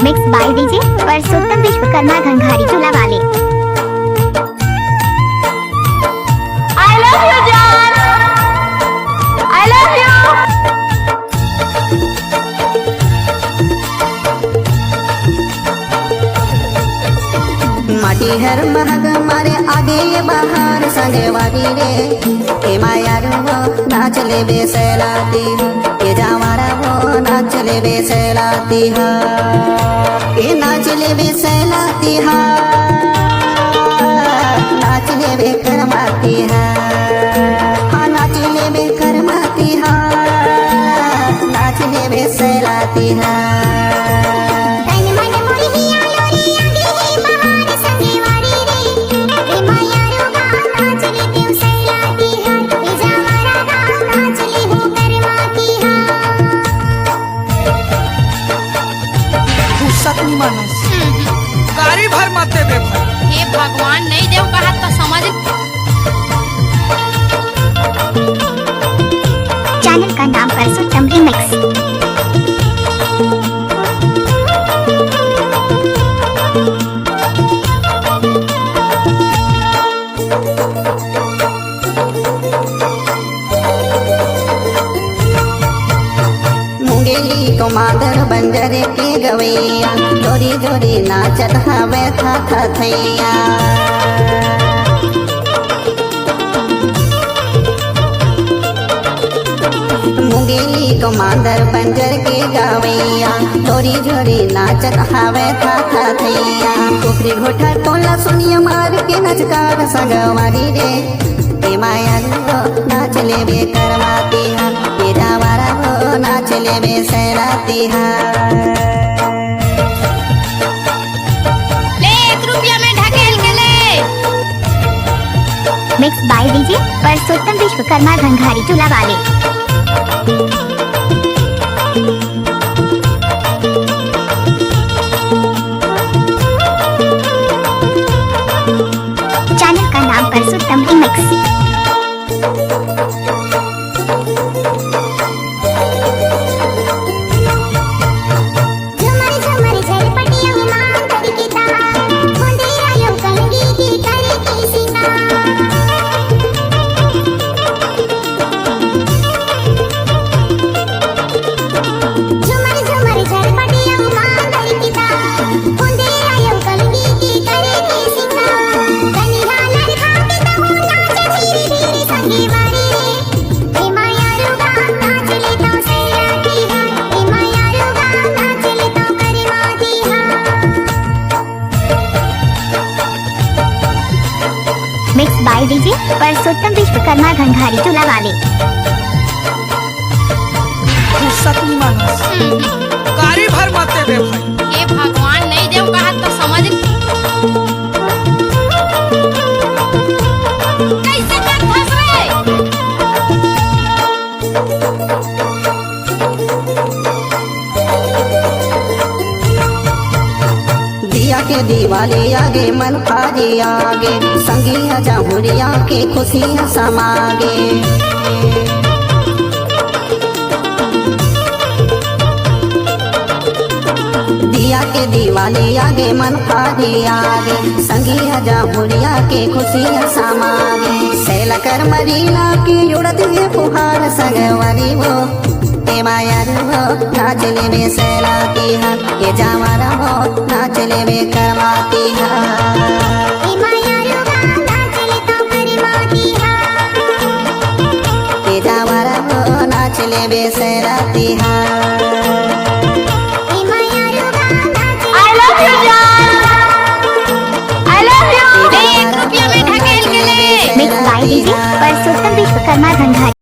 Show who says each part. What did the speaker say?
Speaker 1: Mix by DJ Parsottam Vishwakarma Ghanghari चूल्हा वाले।
Speaker 2: I love you जान, I love you।
Speaker 3: माटी हर महक मारे आगे ये बाहर संगे वाली रे ए मायार वो नाच ले बेसलाती ये जावारा वो नाच ले बेसलाती हा ये नाच ले बेसलाती हा नाच ले बेकरमाती हा हाँ नाच ले बेकरमाती हा नाच ले बेसलाती हा।
Speaker 4: सतनी मानस गाड़ी भर मत दे भाई।
Speaker 2: हे भगवान नहीं देव कहा तो समझ।
Speaker 1: चैनल का नाम परसोत्तम रिमिक्स।
Speaker 3: मुंगेली को मादर बंजर के गवैया जोरी जोरी नाचत हवे था थैया। मुंगेली को मादर बंजर के गवैया जोरी जोरी नाचत हवे था थैया। कुकरी घोटा तोला सुनिया मार के नचकार सगवारी रे ए माया रो नाच ले बेकरमाती हा ये जावारा हो नाच ले बेसराती हा।
Speaker 2: ले 1 रुपया में ढकेल के ले।
Speaker 1: Mix by DJ Parsottam Vishwakarma Ghanghari चूल्हा वाले। चैनल का नाम Parsottam remix. Mix by DJ Parsottam Vishwakarma Ghanghari चूल्हा वाले।
Speaker 4: सतनी मानस गाड़ी भर मत दे भाई।
Speaker 2: हे भगवान नहीं देव कहा तो समझ। कैसे कर फंस रे।
Speaker 3: दिया के दिवाली आगे मन फाजी आगे संगिया जाहुरिया के खुशियाँ समागे। दिया के दिवाली आगे मन फाजी आगे संगिया जाहुरिया के खुशियाँ समागे। सैला कर मरीना की उड़ती है फुहार संगवारी वो ए माया वो नाच ले बेसलाती हा ये जावारा वो नाच ले बेकरमाती हा। ये जावारा वो नाच ले बेसलाती हा।
Speaker 2: I love you जान, I love you। ले 1 रुपया में ढकेल के ले।
Speaker 1: Mix by DJ Parsottam Vishwakarma घंघारी।